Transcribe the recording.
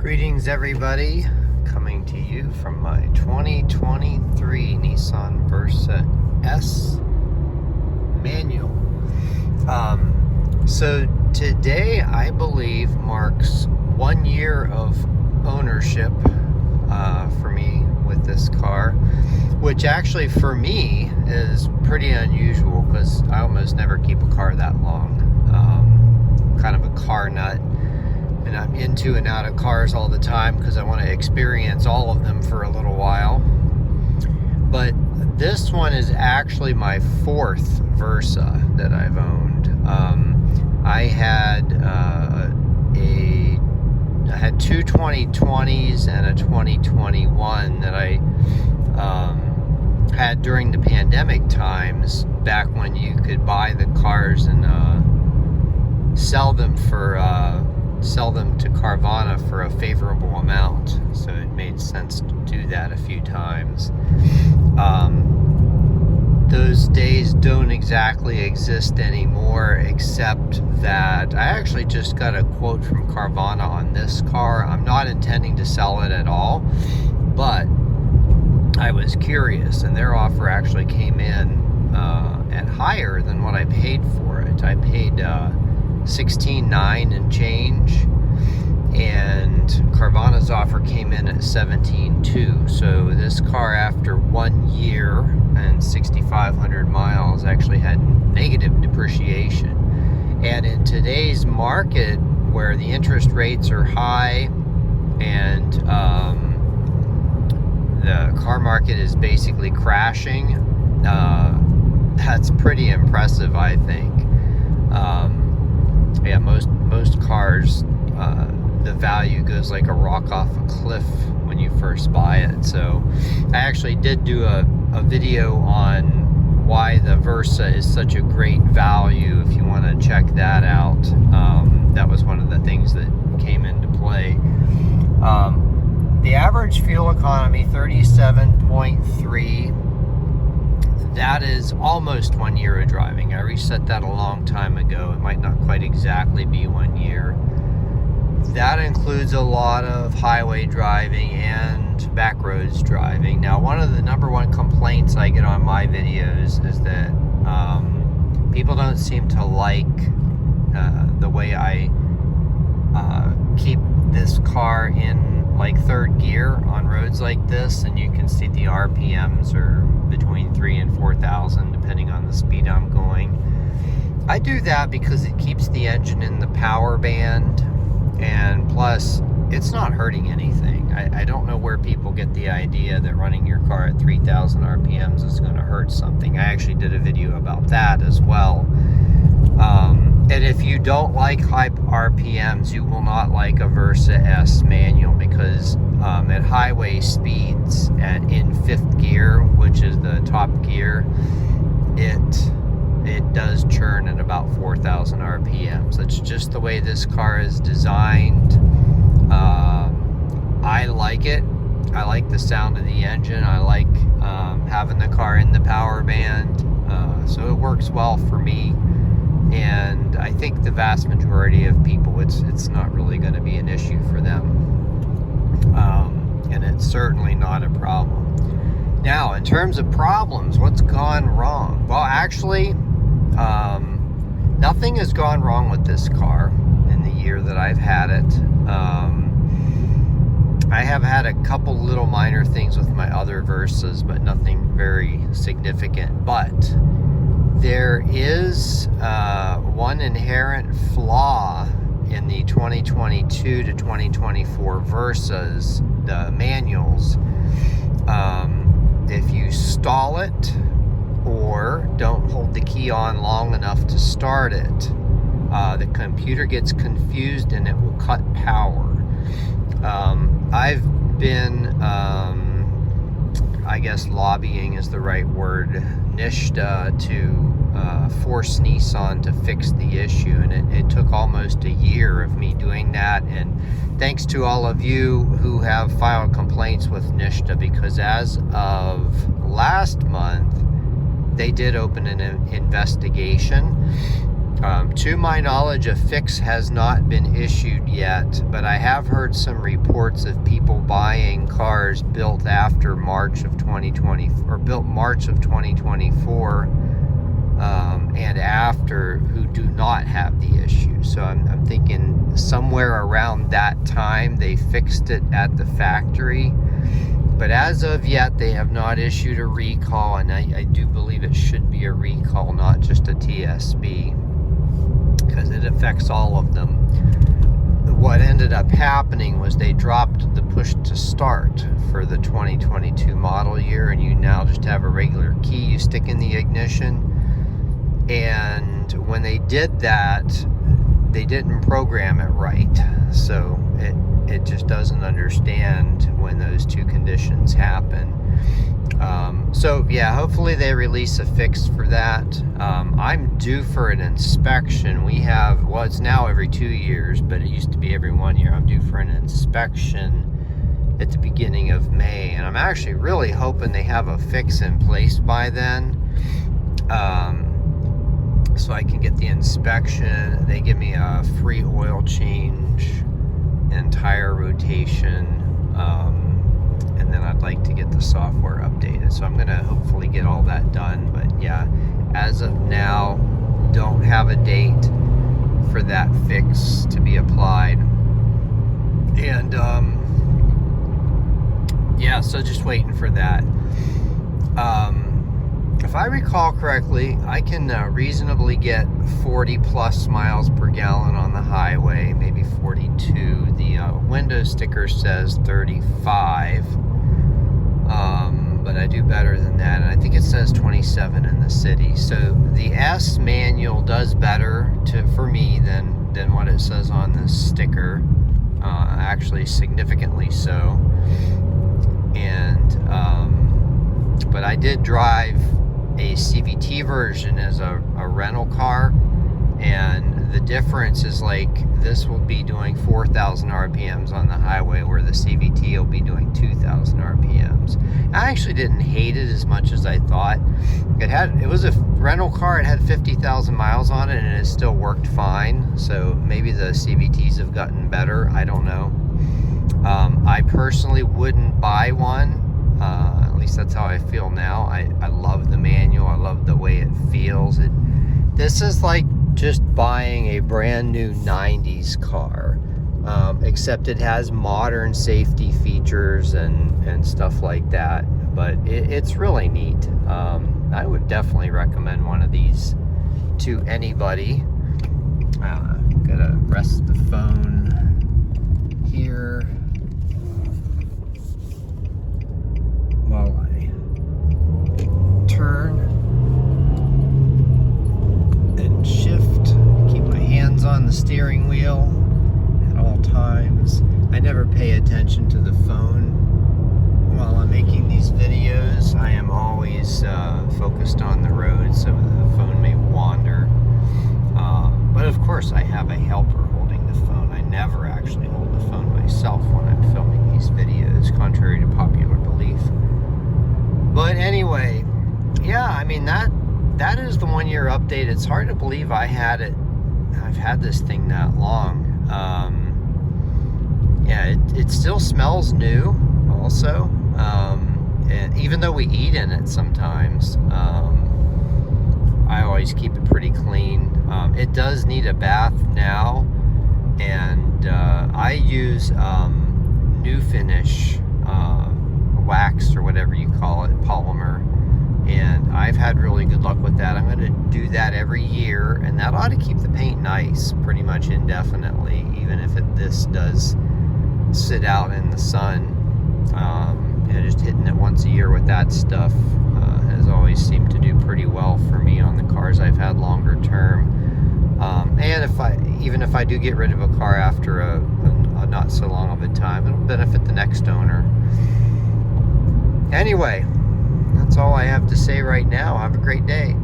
Greetings everybody, coming to you from my 2023 Nissan Versa S manual. So today I believe marks 1 year of ownership for me with this car, which actually for me is pretty unusual because I almost never keep a car that long. Kind of a car nut. And I'm into and out of cars all the time because I want to experience all of them for a little while. But this one is actually my fourth Versa that I've owned. I had two 2020s and a 2021 that I had during the pandemic times, back when you could buy the cars and sell them to Carvana for a favorable amount, so it made sense to do that a few times. Those days don't exactly exist anymore, except that I actually just got a quote from Carvana on this car. I'm not intending to sell it at all, but I was curious, and their offer actually came in at higher than what I paid for it. I paid $16,900 and change, and Carvana's offer came in at $17,200. So this car, after 1 year and 6,500 miles, actually had negative depreciation. And in today's market, where the interest rates are high and the car market is basically crashing, that's pretty impressive, I think. Yeah, most cars, the value goes like a rock off a cliff when you first buy it. So I actually did do a video on why the Versa is such a great value, if you want to check that out. That was one of the things that came into play. The average fuel economy, 37.3. That is almost 1 year of driving. I reset that a long time ago. It might not quite exactly be 1 year. That includes a lot of highway driving and back roads driving. Now, one of the number one complaints I get on my videos is that people don't seem to like the way I keep this car in like third gear on roads like this, and you can see the RPMs are between 3,000 and 4,000 depending on the speed I'm going. I do that because it keeps the engine in the power band, and plus it's not hurting anything. I don't know where people get the idea that running your car at 3,000 RPMs is going to hurt something. I actually did a video about that as well. And if you don't like high RPMs, you will not like a Versa S manual, because at highway speeds and in fifth gear, which is the top gear, it does churn at about 4,000 RPMs. That's just the way this car is designed. I like it. I like the sound of the engine. I like having the car in the power band. So it works well for me. And I think the vast majority of people, it's not really going to be an issue for them. And it's certainly not a problem. Now, in terms of problems, what's gone wrong? Well, actually, nothing has gone wrong with this car in the year that I've had it. I have had a couple little minor things with my other Versas, but nothing very significant. But there is one inherent flaw in the 2022 to 2024 Versas, the manuals. If you stall it or don't hold the key on long enough to start it, the computer gets confused and it will cut power. I've been, I guess lobbying is the right word, Nissan to force Nissan to fix the issue, and it took almost a year of me doing that, and thanks to all of you who have filed complaints with Nissan, because as of last month they did open an investigation, To my knowledge, a fix has not been issued yet, but I have heard some reports of people buying cars built after March of 2020 or built March of 2024 and after, who do not have the issue. So I'm thinking somewhere around that time they fixed it at the factory. But as of yet, they have not issued a recall, and I do believe it should be a recall, not just a TSB, because it affects all of them. What ended up happening was they dropped the push to start for the 2022 model year, and you now just have a regular key you stick in the ignition. And when they did that, they didn't program it right, so it just doesn't understand when those two conditions happen. So yeah, hopefully they release a fix for that. I'm due for an inspection. We have, well, it's now every 2 years, but it used to be every 1 year. I'm due for an inspection at the beginning of May, and I'm actually really hoping they have a fix in place by then. So I can get the inspection. They give me a free oil change and tire rotation, and then I'd like to get the software updated. So I'm gonna hopefully get all that done. But yeah, as of now, don't have a date for that fix to be applied. And yeah, so just waiting for that. If I recall correctly, I can reasonably get 40 plus miles per gallon on the highway, maybe 42. The window sticker says 35, but I do better than that, and I think it says 27 in the city. So the S manual does better for me than what it says on this sticker, actually significantly so. And but I did drive a CVT version as a rental car, and the difference is, like, this will be doing 4,000 RPMs on the highway, where the CVT will be doing 2,000 RPMs. I actually didn't hate it as much as I thought. It was a rental car. It had 50,000 miles on it, and it still worked fine. So maybe the CVTs have gotten better. I don't know. I personally wouldn't buy one. At least that's how I feel now. I love the manual. I love the way it feels. This is like just buying a brand new 90s car, except it has modern safety features and stuff like that. But it's really neat. I would definitely recommend one of these to anybody. Gotta rest the phone here while I turn and shift. Keep my hands on the steering wheel at all times. I never pay attention to the phone while I'm making these videos. I am always focused on the road, so the phone may wander. But of course I have a helper holding the phone. I never actually hold the phone myself when I'm filming these videos, contrary to popular belief. But anyway, yeah, I mean, that is the 1 year update. It's hard to believe I've had this thing that long. Yeah, it still smells new also, and even though we eat in it sometimes, I always keep it pretty clean. It does need a bath now, and I use New Finish wax, or whatever you call it, polymer, and I've had really good luck with that. I'm going to do that every year, and that ought to keep the paint nice pretty much indefinitely, even if this does sit out in the sun. Just hitting it once a year with that stuff has always seemed to do pretty well for me on the cars I've had longer term. And even if I do get rid of a car after a not so long of a time, it'll benefit the next owner. Anyway, that's all I have to say right now. Have a great day.